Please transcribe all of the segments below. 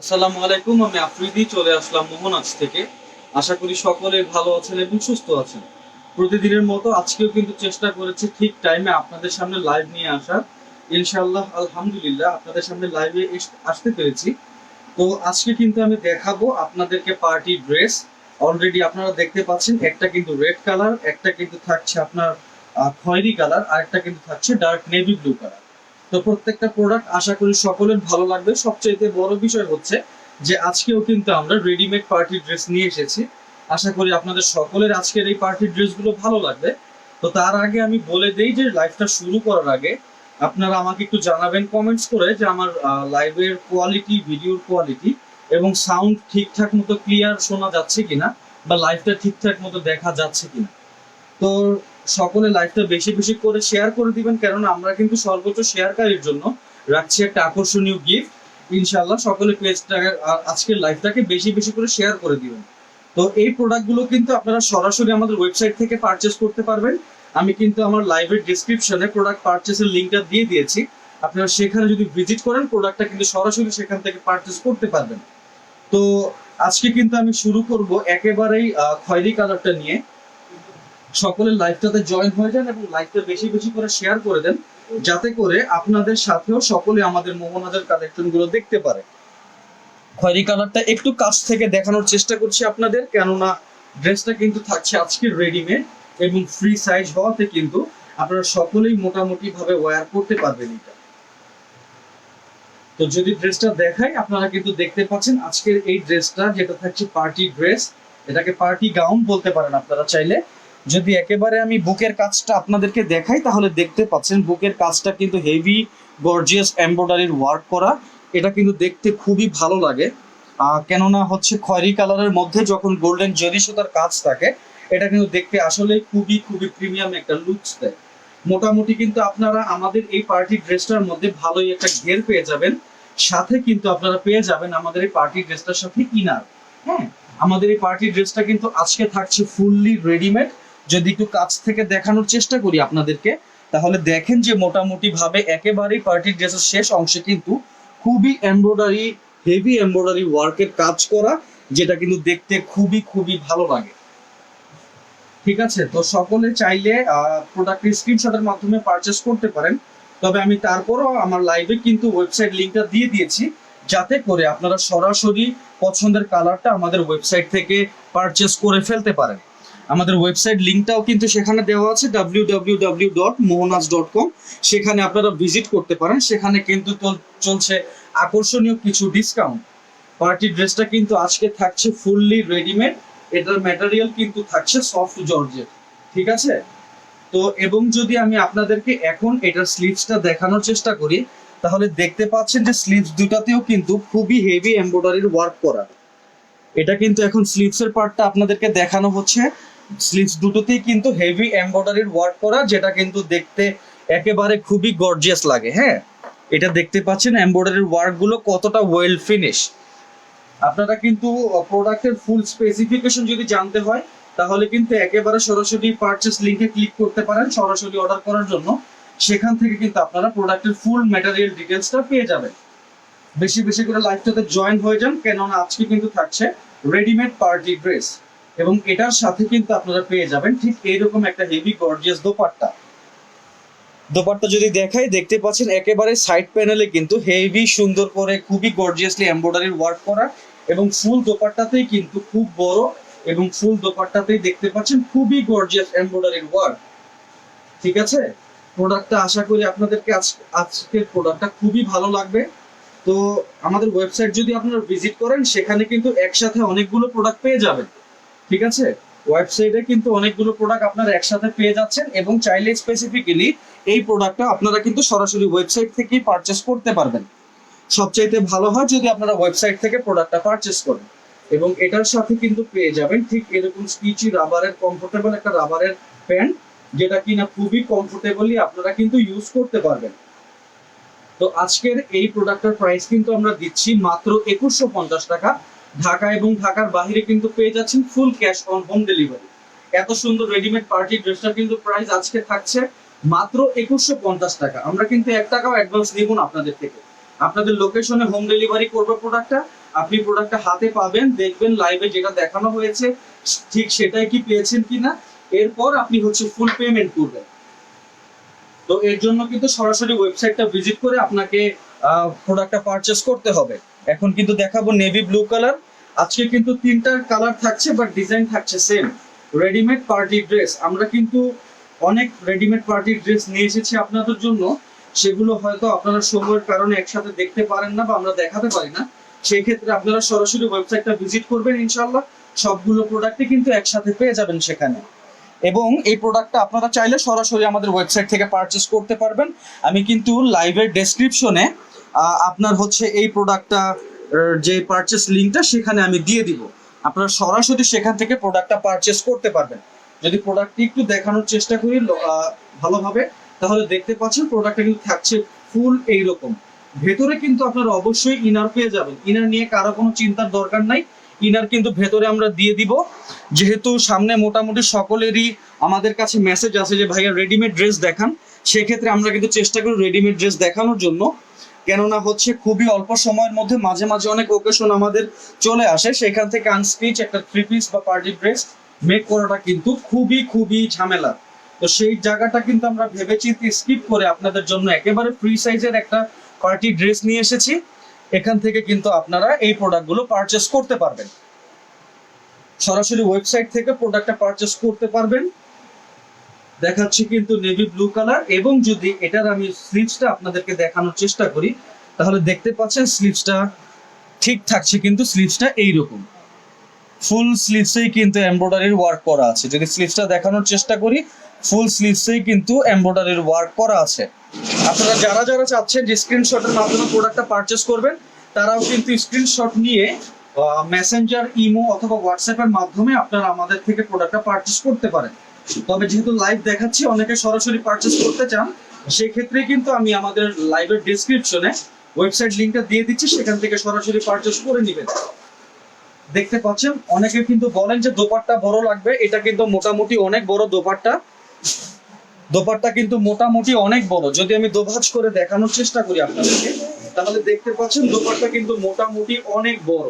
আসসালামু আলাইকুম, আমি আফ্রিদি চলে আসলাম মোহনাজ থেকে। আশা করি সকলে ভালো আছেন এবং সুস্থ আছেন। প্রতিদিনের মতো আজকেও কিন্তু চেষ্টা করেছি ঠিক টাইমে আপনাদের সামনে লাইভ নিয়ে আসার। ইনশাআল্লাহ আলহামদুলিল্লাহ আপনাদের সামনে লাইভে আসতে পেরেছি। তো আজকে কিন্তু আমি দেখাবো আপনাদেরকে পার্টি ড্রেস। অলরেডি আপনারা দেখতে পাচ্ছেন, একটা কিন্তু রেড কালার, একটা কিন্তু থাকছে আপনার খয়েরি কালার, আর একটা কিন্তু থাকছে ডার্ক নেভি ব্লু কালার। তো প্রত্যেকটা প্রোডাক্ট আশা করি সকলের ভালো লাগবে। সবচেয়ে বড় বিষয় হচ্ছে যে আজকেও কিন্তু আমরা রেডিমেড পার্টি ড্রেস নিয়ে এসেছি। আশা করি আপনাদের সকলের আজকের এই পার্টি ড্রেসগুলো ভালো লাগবে। তো তার আগে আমি বলে দেই যে লাইভটা শুরু করার আগে আপনারা আমাকে একটু জানাবেন কমেন্টস করে যে আমার লাইভের কোয়ালিটি, ভিডিওর কোয়ালিটি এবং সাউন্ড ঠিকঠাক মতো ক্লিয়ার শোনা যাচ্ছে কিনা, বা লাইভটা ঠিকঠাক মতো দেখা যাচ্ছে কিনা। তো সকলে লাইভটা বেশি বেশি করে শেয়ার করে দিবেন, কেননা আমরা কিন্তু সর্বোচ্চ শেয়ারকারীর জন্য রাখছি একটা আকর্ষণীয় গিফট। ইনশাআল্লাহ সকলে পেজটা আজকের লাইভটাকে বেশি বেশি করে শেয়ার করে দিবেন। তো এই প্রোডাক্টগুলো কিন্তু আপনারা সরাসরি আমাদের ওয়েবসাইট থেকে পারচেস করতে পারবেন। আমি কিন্তু আমার লাইভের ডেসক্রিপশনে প্রোডাক্ট পারচেসের লিঙ্কটা দিয়ে দিয়েছি। আপনারা সেখানে যদি ভিজিট করেন প্রোডাক্টটা কিন্তু সরাসরি সেখান থেকে পারচেস করতে পারবেন। তো আজকে কিন্তু আমি শুরু করব একেবারেই খয়েরি কালারটা নিয়ে। সকলের লাইভটাতে জয়েন হয়ে যান এবং লাইভটা বেশি বেশি করে শেয়ার করে দেন, যাতে করে আপনাদের সাথেও সকলে আমাদের মোহনাজের কালেকশন গুলো দেখতে পারে। খয়েরি কালারটা একটু কাছ থেকে দেখানোর চেষ্টা করছি আপনাদের, কেননা ড্রেসটা কিন্তু থাকছে আজকের রেডিমেড এবং ফ্রি সাইজ হওয়াতে কিন্তু আপনারা সকলেই মোটামুটি ভাবে ওয়্যার করতে পারবেন এটা। তো যদি ড্রেসটা দেখাই, আপনারা কিন্তু দেখতে পাচ্ছেন আজকের এই ড্রেসটা, যেটা থাকছে পার্টি ড্রেস। এটাকে পার্টি গাউন বলতে পারেন আপনারা চাইলে। যদি একেবারে আমি বুকের কাজটা আপনাদেরকে দেখাই, তাহলে দেখতে পাচ্ছেন বুকের কাজটা কিন্তু হেভি গর্জিয়াস এমব্রয়ডারির ওয়ার্ক করা। এটা কিন্তু দেখতে খুবই ভালো লাগে, কেননা হচ্ছে খয়েরি কালারের মধ্যে যখন গোল্ডেন জরি সুতার কাজ থাকে, এটা কিন্তু দেখতে আসলে খুবই খুবই প্রিমিয়াম একটা লুকস দেয়। মোটামুটি কিন্তু আপনারা আমাদের এই পার্টি ড্রেসটার মধ্যে ভালোই একটা ঘের পেয়ে যাবেন। সাথে কিন্তু আপনারা পেয়ে যাবেন আমাদের এই পার্টি ড্রেসটার সাথে ইনার। হ্যাঁ, আমাদের এই পার্টি ড্রেসটা কিন্তু আজকে থাকছে ফুললি রেডিমেড। যদি একটু কাছ থেকে দেখানোর চেষ্টা করি আপনাদেরকে, তাহলে দেখেন যে মোটামুটি ভাবে একেবারেই পার্টি ড্রেসের শেষ অংশে কিন্তু খুবই এমব্রয়ডারি, হেভি এমব্রয়ডারি ওয়ার্কের কাজ করা, যেটা কিন্তু দেখতে খুবই খুবই ভালো লাগে। ঠিক আছে, তো সকলে চাইলে প্রোডাক্টের স্ক্রিনশটের মাধ্যমে পারচেস করতে পারেন। তবে আমি তারপরও আমার লাইভে কিন্তু ওয়েবসাইট লিঙ্কটা দিয়ে দিয়েছি, যাতে করে আপনারা সরাসরি পছন্দের কালারটা আমাদের ওয়েবসাইট থেকে পারচেস করে ফেলতে পারেন। আমাদের ওয়েবসাইট লিঙ্কটাও কিন্তু সেখানে দেওয়া আছে www.mohnaz.com। সেখানে আপনারা ভিজিট করতে পারেন। সেখানে কিন্তু চলছে আকর্ষণীয় কিছু ডিসকাউন্ট। পার্টি ড্রেসটা কিন্তু আজকে থাকছে ফুললি রেডিমেড। এটার ম্যাটেরিয়াল কিন্তু থাকছে সফট জর্জেট। ঠিক আছে, তো এবং যদি আমি আপনাদেরকে এখন এটার স্লিভসটা দেখানোর চেষ্টা করি, তাহলে দেখতে পাচ্ছেন যে স্লিভস দুটাতেও কিন্তু খুবই হেভি এমব্রয়ডারির ওয়ার্ক করা। এটা কিন্তু এখন স্লিভসের পার্টটা আপনাদেরকে দেখানো হচ্ছে। স্লিভস দুটোতেই কিন্তু হেভি এমব্রয়ডারির ওয়ার্ক করা, যেটা কিন্তু দেখতে একেবারে খুবই গর্জিয়াস লাগে। হ্যাঁ, এটা দেখতে পাচ্ছেন এমব্রয়ডারির ওয়ার্ক গুলো কতটা ওয়েল ফিনিশ। আপনারা কিন্তু প্রোডাক্টের ফুল স্পেসিফিকেশন যদি জানতে হয়, তাহলে কিন্তু একেবারে সরাসরি পারচেস লিংকে ক্লিক করতে পারেন সরাসরি অর্ডার করার জন্য। সেখান থেকে কিন্তু আপনারা প্রোডাক্টের ফুল ম্যাটেরিয়াল ডিটেলসটা পেয়ে যাবেন। বেশি বেশি করে লাইভটাতে জয়েন হয়ে যান, কেননা আজকে কিন্তু থাকছে রেডিমেড পার্টি ড্রেস এবং এটার সাথে কিন্তু আপনারা পেয়ে যাবেন ঠিক এইরকম একটা হেভি গর্জিয়াস দোপাট্টা। দোপাট্টা যদি দেখাই, দেখতে পাচ্ছেন একেবারে সাইড প্যানেলে কিন্তু হেভি সুন্দর করে খুবই গর্জিয়াসলি এমব্রয়ডারির ওয়ার্ক করা, এবং ফুল দোপাট্টাতেই কিন্তু খুব বড়, এবং ফুল দোপাট্টাতেই দেখতে পাচ্ছেন খুবই গর্জিয়াস এমব্রয়ডারির ওয়ার্ক। ঠিক আছে, প্রোডাক্টটা আশা করি আপনাদেরকে আজকের প্রোডাক্টটা খুবই ভালো লাগবে। তো আমাদের ওয়েবসাইট যদি আপনারা ভিজিট করেন, সেখানে কিন্তু একসাথে অনেকগুলো প্রোডাক্ট পেয়ে যাবেন। ঠিক আছে, ওয়েবসাইটে কিন্তু অনেকগুলো প্রোডাক্ট আপনারা একসাথে পেয়ে যাচ্ছেন, এবং চাইলে স্পেসিফিক্যালি এই প্রোডাক্টটা আপনারা কিন্তু সরাসরি ওয়েবসাইট থেকেই পারচেস করতে পারবেন। সবচাইতে ভালো হয় যদি আপনারা ওয়েবসাইট থেকে প্রোডাক্টটা পারচেস করেন। এবং এটার সাথে কিন্তু পেয়ে যাবেন ঠিক এরকম স্টিচি রাবারের কমফোর্টেবল একটা রাবারের প্যান্ট, যেটা কিনা খুবই কমফোর্টেবলি আপনারা কিন্তু ইউজ করতে পারবেন। তো আজকের এই প্রোডাক্টের প্রাইস কিন্তু আমরা দিচ্ছি মাত্র 2150 টাকা। ঢাকা এবং ঢাকার বাইরে কিন্তু পেয়ে যাচ্ছেন full cash on home delivery. এত সুন্দর রেডিমেড পার্টি ড্রেসটা কিন্তু প্রাইস আজকে থাকছে মাত্র 2150 টাকা। আমরা কিন্তু 1 টাকাও অ্যাডভান্স নিব না আপনাদের থেকে। আপনাদের লোকেশনে হোম ডেলিভারি করবো প্রোডাক্টটা, আপনি প্রোডাক্টটা হাতে পাবেন, দেখবেন লাইভে যেটা দেখানো হয়েছে ঠিক সেটাই কি পেয়েছেন কিনা, এরপর আপনি হচ্ছে ফুল পেমেন্ট করবেন। তো এর জন্য কিন্তু সরাসরি ওয়েবসাইটটা ভিজিট করে আপনাকে প্রোডাক্টটা পারচেস করতে হবে। এখন কিন্তু দেখাবো নেভি ব্লু কালার। আজকে কিন্তু তিনটা কালার থাকছে, বাট ডিজাইন থাকছে সেম। রেডিমেড পার্টি ড্রেস, আমরা কিন্তু অনেক রেডিমেড পার্টি ড্রেস নিয়ে এসেছি আপনাদের জন্য, সেগুলো হয়তো আপনারা সময়ের কারণে একসাথে দেখতে পারেন না বা আমরা দেখাতে পারি না। সেই ক্ষেত্রে আপনারা সরাসরি ওয়েবসাইটটা ভিজিট করবেন, ইনশাআল্লাহ সবগুলো প্রোডাক্টই কিন্তু একসাথে পেয়ে যাবেন সেখানে। এবং এই প্রোডাক্টটা আপনারা চাইলে সরাসরি আমাদের ওয়েবসাইট থেকে পারচেস করতে পারবেন। আমি কিন্তু লাইভের ডেসক্রিপশনে আপনার হচ্ছে এই প্রোডাক্টটা যে পারচেস লিঙ্কটা সেখানে আমি দিয়ে দিব, আপনারা সরাসরি সেখান থেকে প্রোডাক্টটা পারচেস করতে পারবেন। যদি প্রোডাক্টটি একটু দেখানোর চেষ্টা করি ভালোভাবে, তাহলে দেখতে পাচ্ছেন প্রোডাক্টটা কিন্তু থাকছে ফুল এইরকম। ভেতরে কিন্তু আপনারা অবশ্যই ইনার পেয়ে যাবেন, ইনার নিয়ে কারো কোনো চিন্তার দরকার নাই। ইনার কিন্তু ভেতরে আমরা দিয়ে দিব, যেহেতু সামনে মোটামুটি সকলেরই আমাদের কাছে মেসেজ আছে যে ভাইয়া রেডিমেড ড্রেস দেখান, সেক্ষেত্রে আমরা কিন্তু চেষ্টা করি রেডিমেড ড্রেস দেখানোর জন্য। কেননা হচ্ছে খুবই অল্প সময়ের মধ্যে মাঝে মাঝে অনেক ওকেশন আমাদের চলে আসে, সেখান থেকে আনস্টিচ একটা 3 পিস বা পার্টি ড্রেস মেক করাটা কিন্তু খুবই খুবই ঝামেলা। তো সেই জায়গাটা কিন্তু আমরা ভেবেচিন্তে স্কিপ করে আপনাদের জন্য একেবারে ফ্রি সাইজের একটা পার্টি ড্রেস নিয়ে এসেছি। এখান থেকে কিন্তু আপনারা এই প্রোডাক্টগুলো পারচেস করতে পারবেন, সরাসরি ওয়েবসাইট থেকে প্রোডাক্টটা পারচেস করতে পারবেন। দেখাচ্ছি কিন্তু নেভি ব্লু কালার, এবং যদি এটার আমি স্লিভসটা আপনাদেরকে দেখানোর চেষ্টা করি, তাহলে দেখতে পাচ্ছেন স্লিভসটা ঠিক থাকছে, কিন্তু স্লিভসটা এইরকম ফুল স্লিভসেই কিন্তু এমব্রয়ডারির ওয়ার্ক করা আছে। যদি স্লিভসটা দেখানোর চেষ্টা করি, ফুল স্লিভসেই কিন্তু এমব্রয়ডারির ওয়ার্ক করা আছে। আপনারা যারা যারা চাচ্ছেন যে স্ক্রিনশটের মাধ্যমে প্রোডাক্টটা পারচেস করবেন, তারাও কিন্তু স্ক্রিনশট নিয়ে মেসেঞ্জার, ইমো অথবা হোয়াটসঅ্যাপের মাধ্যমে আপনারা আমাদের থেকে প্রোডাক্টটা পারচেস করতে পারেন। তবে যেহেতু লাইভ দেখাচ্ছি, অনেকে সরাসরি পারচেস করতে চান, সেই ক্ষেত্রে কিন্তু আমি আমাদের লাইভের ডেসক্রিপশনে ওয়েবসাইট লিংকটা দিয়ে দিচ্ছি, সেখান থেকে সরাসরি পারচেস করে নেবেন। দেখতে পাচ্ছেন অনেকে কিন্তু বলেন যে দোপাট্টা বড় লাগবে, এটা কিন্তু মোটামুটি অনেক বড় দোপাট্টা কিন্তু মোটামুটি অনেক বড়। যদি আমি দোভাজ করে দেখানোর চেষ্টা করি আপনাদেরকে, তাহলে দেখতে পাচ্ছেন দোপাট্টা কিন্তু মোটামুটি অনেক বড়,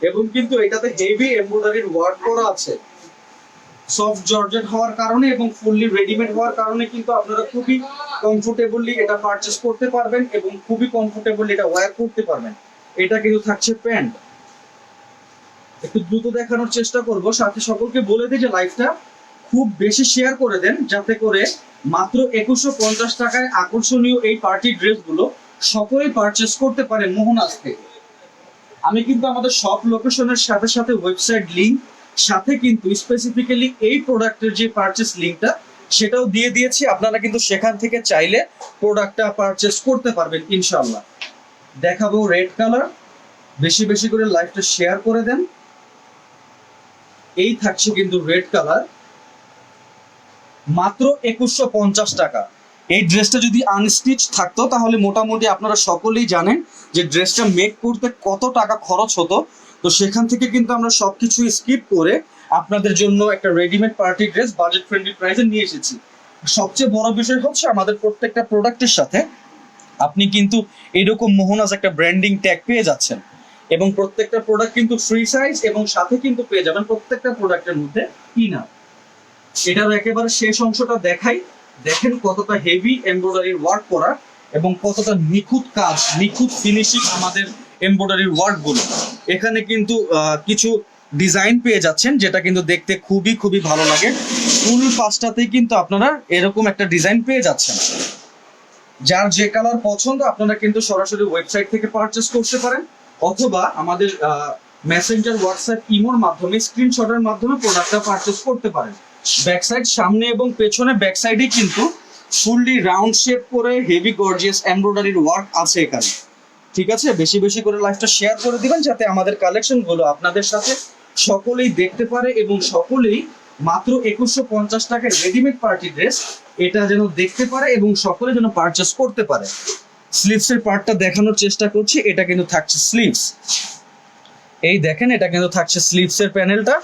এবং কিন্তু এটাতে হেভি এমব্রয়ডারির ওয়ার্ক করা আছে। সফট জর্জেট হওয়ার কারণে এবং ফুললি রেডিমেড হওয়ার কারণে কিন্তু আপনারা খুবই কমফোর্টেবলি এটা পারচেস করতে পারবেন এবং খুবই কমফোর্টেবলি এটা ওয়্যার করতে পারবেন। এটা কিন্তু থাকছে প্যান্ট। একটু দ্রুত দেখানোর চেষ্টা করব, সাথে সকলকে বলে দিই যে লাইভটা খুব বেশি শেয়ার করে দেন, যাতে করে মাত্র 2150 টাকায় আকর্ষণীয় এই পার্টি ড্রেসগুলো সকলেই পারচেস করতে পারে মোহনাজ থেকে। আমি কিন্তু আমাদের সব লোকেশনের সাথে সাথে ওয়েবসাইট লিংক, সাথে কিন্তু স্পেসিফিক্যালি এই প্রোডাক্টের যে পারচেস লিংকটা সেটাও দিয়ে দিয়েছি। আপনারা কিন্তু সেখান থেকে চাইলে প্রোডাক্টটা পারচেস করতে পারবেন ইনশাআল্লাহ। দেখাবো রেড কালার, বেশি বেশি করে লাইভটা শেয়ার করে দেন। এই থাকছে কিন্তু রেড কালার, মাত্র 2150 টাকা। এই ড্রেসটা যদি আনস্টিচ থাকতো, তাহলে মোটামুটি আপনারা সকলেই জানেন যে ড্রেসটা মেক করতে কত টাকা খরচ হতো। তো সেখান থেকে কিন্তু আমরা সবকিছু স্কিপ করে আপনাদের জন্য একটা readymade party dress budget friendly প্রাইসে নিয়ে এসেছি। সবচেয়ে বড় বিষয় হচ্ছে আমাদের প্রত্যেকটা প্রোডাক্টের সাথে আপনি কিন্তু এরকম মোহনাজ একটা ব্র্যান্ডিং ট্যাগ পেয়ে যাচ্ছেন, এবং প্রত্যেকটা প্রোডাক্ট কিন্তু ফ্রি সাইজ, এবং সাথে কিন্তু পেয়ে যাবেন প্রত্যেকটা প্রোডাক্টের মধ্যে ইনার। এটার একেবারে শেষ অংশটা দেখাই, দেখেন কতটা হেভি এমব্রয়ডারির ওয়ার্ক করা এবং কতটা নিখুঁত কাজ, নিখুঁত ফিনিশিং আমাদের এমব্রয়ডারির ওয়ার্ক গুলো। এখানে কিন্তু কিছু ডিজাইন পেয়ে যাচ্ছেন, যেটা কিন্তু দেখতে খুবই খুবই ভালো লাগে। ফুল পাঁচটাতেই কিন্তু আপনারা এরকম একটা ডিজাইন পেয়ে যাচ্ছেন। যার যে কালার পছন্দ আপনারা কিন্তু সরাসরি ওয়েবসাইট থেকে পারচেস করতে পারেন, অথবা আমাদের মেসেঞ্জার, হোয়াটসঅ্যাপ, ইমোর মাধ্যমে স্ক্রিনশটের মাধ্যমে প্রোডাক্টটা পারচেস করতে পারেন। ব্যাক সাইড, সামনে এবং পেছনে ব্যাক সাইডে কিন্তু ফুললি রাউন্ড শেপ করে হেভি গর্জিয়াস এমব্রয়ডারির ওয়ার্ক আছে এখানে। ঠিক আছে, বেশি বেশি করে লাইভটা শেয়ার করে দিবেন, যাতে আমাদের কালেকশনগুলো আপনাদের সাথে সকলেই দেখতে পারে এবং সকলেই মাত্র 2150 টাকায় রেডিমেড পার্টি ড্রেস এটা যেন দেখতে পারে এবং সকলে যেন পারচেস করতে পারে। স্লিভসের পার্টটা দেখানোর চেষ্টা করছি, এটা কিন্তু থাকছে স্লিভস। এই দেখেন, এটা কিন্তু থাকছে স্লিভসের প্যানেলটা।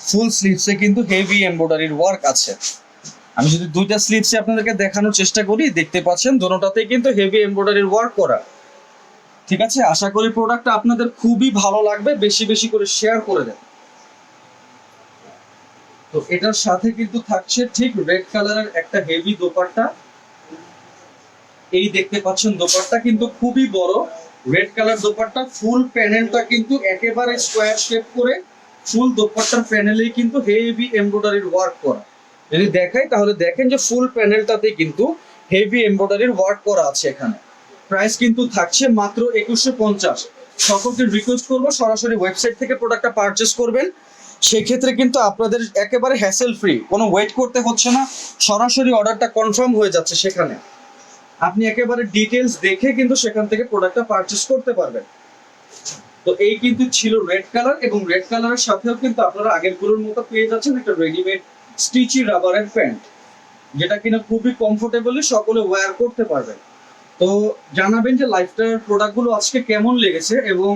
ফুল স্লিভসে কিন্তু হেভি এমব্রয়ডারির ওয়ার্ক আছে। আমি যদি দুইটা স্লিভসে আপনাদেরকে দেখানোর চেষ্টা করি, দেখতে পাচ্ছেন দোনোটাতেই কিন্তু হেভি এমব্রয়ডারির ওয়ার্ক করা। ঠিক আছে, আশা করি প্রোডাক্টটা আপনাদের খুবই ভালো লাগবে, বেশি বেশি করে শেয়ার করে দেন। তো এটার সাথে কিন্তু থাকছে ঠিক রেড কালারের একটা হেভি দোপাট্টা। এই দেখতে পাচ্ছেন দোপাট্টা কিন্তু খুবই বড় রেড কালার দোপাট্টা। ফুল প্যানেলটা কিন্তু একেবারে স্কোয়ার শেপ করে ফুল দোপাট্টার প্যানেলেই কিন্তু হেভি এমব্রয়ডারির ওয়ার্ক করা। যদি দেখাই তাহলে দেখেন যে ফুল প্যানেলটাতে কিন্তু হেভি এমব্রয়ডারির ওয়ার্ক করা আছে এখানে। প্রাইস কিন্তু থাকছে মাত্র 2150। সকলকে রিকোয়েস্ট করবো সরাসরি ওয়েবসাইট থেকে প্রোডাক্টটা পারচেস করবেন, সেক্ষেত্রে কিন্তু আপনাদের একেবারে হ্যাসেল ফ্রি, কোনো ওয়েট করতে হচ্ছে না, সরাসরি অর্ডারটা কনফার্ম হয়ে যাচ্ছে। সেখানে আপনি একেবারে ডিটেলস দেখে কিন্তু সেখান থেকে প্রোডাক্টটা পারচেস করতে পারবেন। তো এই কিন্তু ছিল রেড কালার, এবং রেড কালারের সাথেও কিন্তু আপনারা আগের গুলোর মতো পেয়ে যাচ্ছেন একটা রেডিমেড স্টিচি রাবারের প্যান্ট, যেটা কিনা খুবই কমফোর্টেবলি সকলে ওয়্যার করতে পারবেন। তো জানাবেন যে লাইফটার প্রোডাক্টগুলো আজকে কেমন লেগেছে, এবং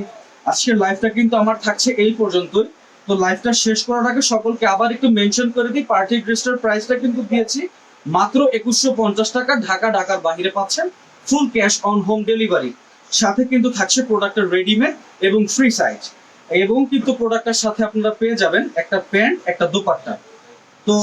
আজকের লাইফটা কিন্তু আমার থাকছে এই পর্যন্তই। তো লাইফটা শেষ করার আগে সকলকে আবার একটু মেনশন করে দিই, পার্টি ড্রেসটার প্রাইসটা কিন্তু দিয়েছি মাত্র 2150 টাকা। ঢাকার বাইরে পাচ্ছেন full cash on home delivery. সাথে কিন্তু থাকছে প্রোডাক্টের রেডিমেড এবং ফ্রি সাইজ, এবং কিন্তু প্রোডাক্টের সাথে আপনারা পেয়ে যাবেন একটা প্যান্ট, একটা দোপাট্টা। তো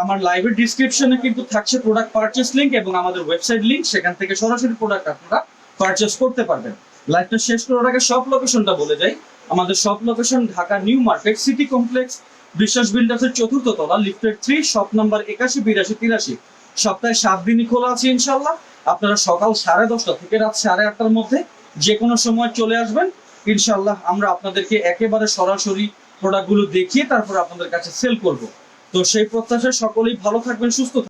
আমার লাইভের ডিসক্রিপশনে কিন্তু থাকছে প্রোডাক্ট পারচেস লিংক এবং আমাদের ওয়েবসাইট লিংক, সেখান থেকে সরাসরি প্রোডাক্ট আপনারা পারচেস করতে পারবেন। লাইভটা শেষ করার আগে সব লোকেশনটা বলে যাই। আমাদের সব location Dhaka new market city complex, বিশ্বাস বিল্ডার্সের 4th তলা, লিফটেড 3, শপ নাম্বার 81, 82, 83। সপ্তাহে 7 দিনই খোলা আছে ইনশাল্লাহ। আপনারা সকাল 10:30 থেকে রাত 8:30টার মধ্যে যে কোনো সময় চলে আসবেন ইনশাল্লাহ। আমরা আপনাদেরকে একেবারে সরাসরি প্রোডাক্টগুলো দেখিয়ে তারপর আপনাদের কাছে সেল করব। তো সেই প্রত্যাশায় সকলেই ভালো থাকবেন, সুস্থ থাকবেন।